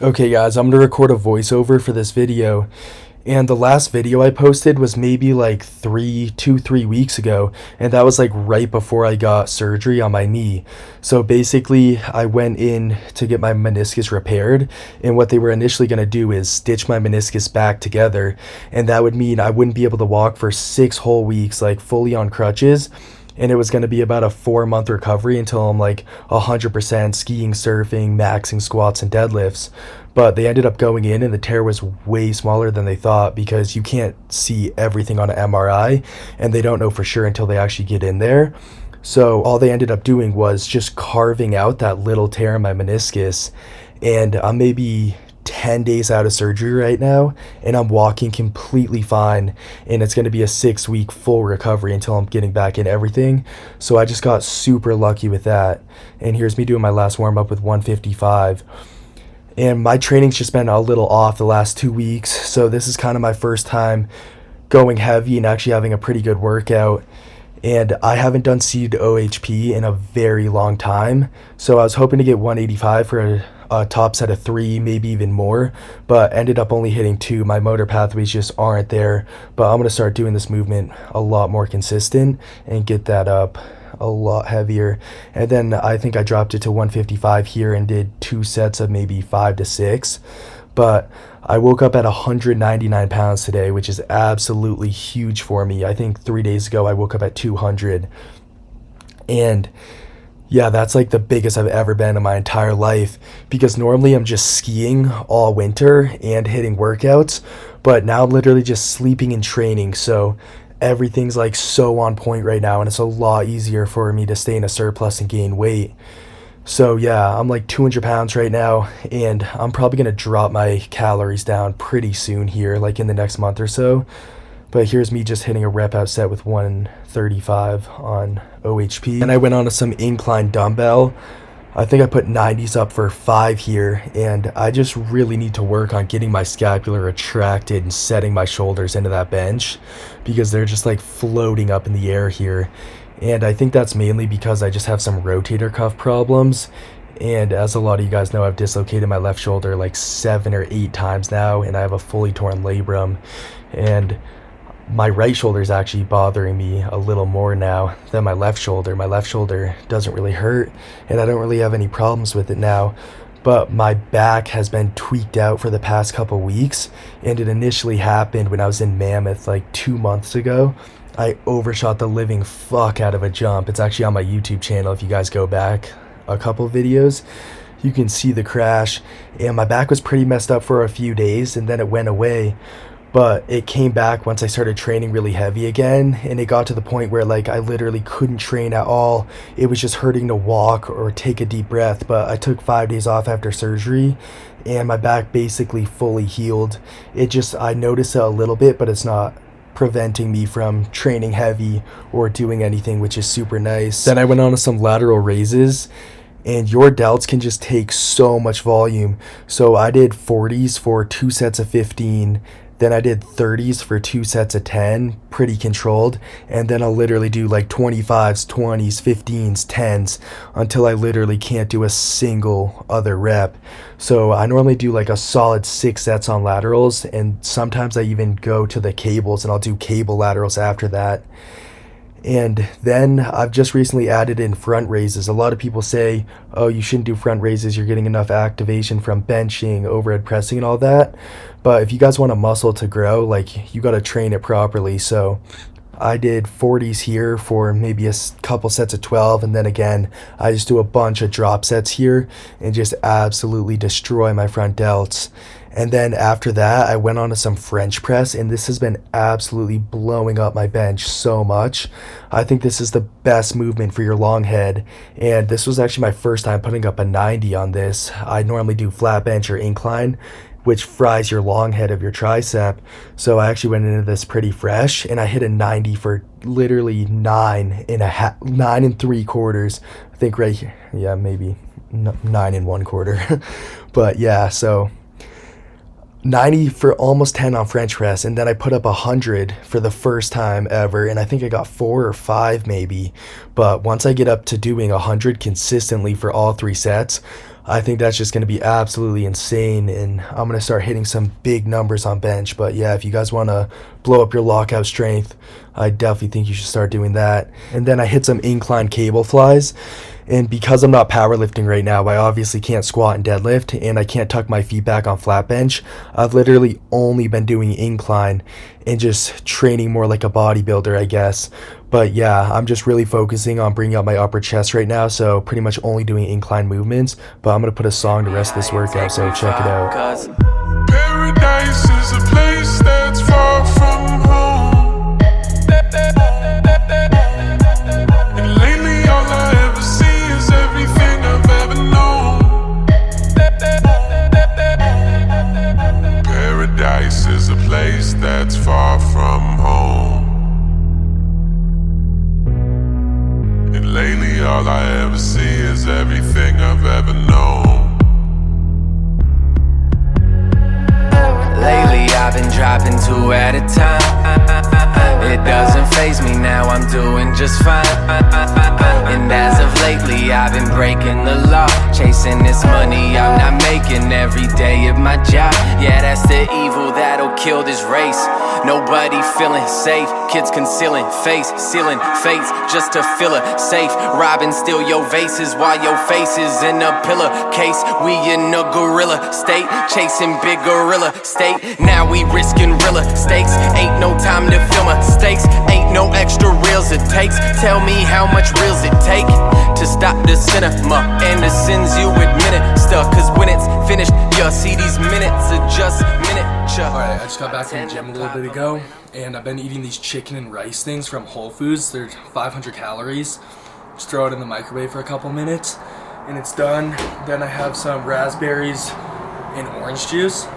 Okay guys, I'm gonna record a voiceover for this video. And the last video I posted was maybe like 3 weeks ago. And that was like right before I got surgery on my knee. So basically I went in to get my meniscus repaired. And what they were initially gonna do is stitch my meniscus back together. And that would mean I wouldn't be able to walk for 6 whole weeks, like fully on crutches. And it was going to be about a 4 month recovery until I'm like 100% skiing, surfing, maxing squats and deadlifts. But they ended up going in and the tear was way smaller than they thought because you can't see everything on an MRI and they don't know for sure until they actually get in there. So all they ended up doing was just carving out that little tear in my meniscus. And I'm maybe 10 days out of surgery right now and I'm walking completely fine, and it's going to be a 6 week full recovery until I'm getting back in everything. So I just got super lucky with that. And here's me doing my last warm up with 155. And my training's just been a little off the last 2 weeks, so this is kind of my first time going heavy and actually having a pretty good workout. And I haven't done seated OHP in a very long time, so I was hoping to get 185 for a top set of 3, maybe even more, but ended up only hitting 2. My motor pathways just aren't there, but I'm going to start doing this movement a lot more consistent and get that up a lot heavier. And then I think I dropped it to 155 here and did 2 sets of maybe 5 to 6. But I woke up at 199 pounds today, which is absolutely huge for me. I think 3 days ago I woke up at 200. And yeah, that's like the biggest I've ever been in my entire life, because normally I'm just skiing all winter and hitting workouts, but now I'm literally just sleeping and training. So everything's like so on point right now, and it's a lot easier for me to stay in a surplus and gain weight. So yeah, I'm like 200 pounds right now, and I'm probably going to drop my calories down pretty soon here, like in the next month or so. But here's me just hitting a rep out set with 135 on OHP. And I went on to some incline dumbbell. I think I put 90s up for 5 here, and I just really need to work on getting my scapula retracted and setting my shoulders into that bench, because they're just like floating up in the air here. And I think that's mainly because I just have some rotator cuff problems. And as a lot of you guys know, I've dislocated my left shoulder like 7 or 8 times now, and I have a fully torn labrum. And my right shoulder is actually bothering me a little more now than my left shoulder. My left shoulder doesn't really hurt, and I don't really have any problems with it now. But my back has been tweaked out for the past couple weeks, and it initially happened when I was in Mammoth like 2 months ago. I overshot the living fuck out of a jump. It's actually on my YouTube channel. If you guys go back a couple videos, you can see the crash. And my back was pretty messed up for a few days, and then it went away. But it came back once I started training really heavy again, and it got to the point where like I literally couldn't train at all. It was just hurting to walk or take a deep breath. But I took 5 days off after surgery, and my back basically fully healed. I noticed it a little bit, but it's not preventing me from training heavy or doing anything, which is super nice. Then I went on to some lateral raises, and your delts can just take so much volume. So I did 40s for 2 sets of 15. Then I did 30s for 2 sets of 10, pretty controlled. And then I'll literally do like 25s, 20s, 15s, 10s until I literally can't do a single other rep. So I normally do like a solid 6 sets on laterals, and sometimes I even go to the cables and I'll do cable laterals after that. And then I've just recently added in front raises. A lot of people say, oh, you shouldn't do front raises, you're getting enough activation from benching, overhead pressing and all that. But if you guys want a muscle to grow, like, you got to train it properly. So I did 40s here for maybe a couple sets of 12, and then again I just do a bunch of drop sets here and just absolutely destroy my front delts. And then after that I went on to some French press, and this has been absolutely blowing up my bench so much. I think this is the best movement for your long head, and this was actually my first time putting up a 90 on this. I normally do flat bench or incline, which fries your long head of your tricep. So I actually went into this pretty fresh, and I hit a 90 for literally 9 and 3/4. I think right here, yeah, maybe 9 and 1/4. But yeah, so 90 for almost 10 on French press, and then I put up 100 for the first time ever, and I think I got 4 or 5 maybe. But once I get up to doing 100 consistently for all 3 sets, I think that's just going to be absolutely insane, and I'm going to start hitting some big numbers on bench. But yeah, if you guys want to blow up your lockout strength, I definitely think you should start doing that. And then I hit some incline cable flies. And because I'm not powerlifting right now, I obviously can't squat and deadlift, and I can't tuck my feet back on flat bench. I've literally only been doing incline and just training more like a bodybuilder, I guess. But yeah, I'm just really focusing on bringing up my upper chest right now, so pretty much only doing incline movements. But I'm going to put a song to the rest of this workout, so check it out. Paradise is a place that's far from home. And lately all I ever see is everything I've ever known. Paradise is a place that's far from home. And lately all I ever see is everything I've ever known. Lately I've been dropping 2 at a time. It doesn't faze me now, I'm doing just fine. And as of lately I've been breaking the law, chasing this money I'm not making every day at my job. Yeah, that's the evil that'll kill this race. Nobody feeling safe, kids concealing face, sealing fates just to feel a safe. Robbing steal your vases while your face is in a pillar case. We in a gorilla state, chasing big gorilla state. Now we risking realer stakes. Ain't no time to film mistakes, ain't no extra reels it takes. Tell me how much reels it take to stop the cinema and the sins you admitted. Stuck, cause when it's finished, you'll see these minutes are just miniature. Alright, I just got back from the gym a little bit ago, and I've been eating these chicken and rice things from Whole Foods. They're 500 calories. Just throw it in the microwave for a couple minutes, and it's done. Then I have some raspberries and orange juice.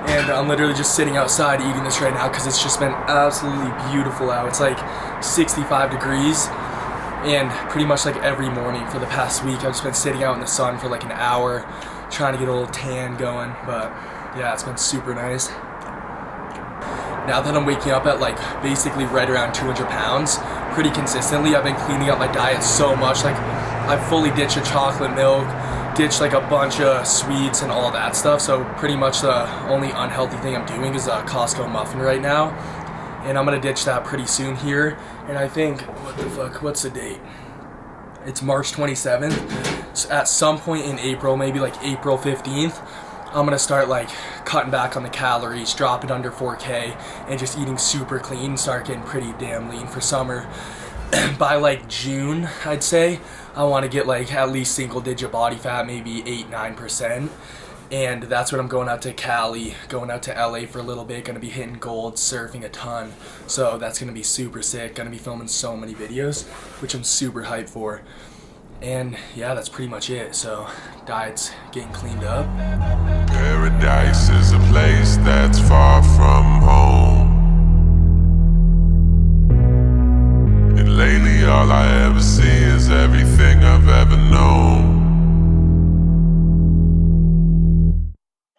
And I'm literally just sitting outside eating this right now because it's just been absolutely beautiful out. It's like 65 degrees, and pretty much like every morning for the past week I've just been sitting out in the sun for like an hour trying to get a little tan going. But yeah, it's been super nice. Now that I'm waking up at like basically right around 200 pounds pretty consistently, I've been cleaning up my diet so much. Like I've fully ditched the chocolate milk, ditched like a bunch of sweets and all that stuff. So pretty much the only unhealthy thing I'm doing is a Costco muffin right now, and I'm gonna ditch that pretty soon here. And I think, what's the date? It's March 27th. So at some point in April, maybe like April 15th, I'm gonna start like cutting back on the calories, drop it under 4K, and just eating super clean, start getting pretty damn lean for summer. By like June, I'd say, I want to get like at least single digit body fat, maybe 8-9%. And that's what I'm going out to Cali, going out to LA for a little bit, gonna be hitting gold, surfing a ton. So that's gonna be super sick, gonna be filming so many videos, which I'm super hyped for. And yeah, that's pretty much it. So diet's getting cleaned up. Paradise is a place that's far from home. And lately all I ever see is everything I've ever known.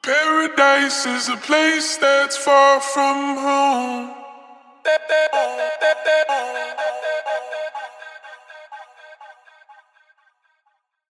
Paradise is a place that's far from home.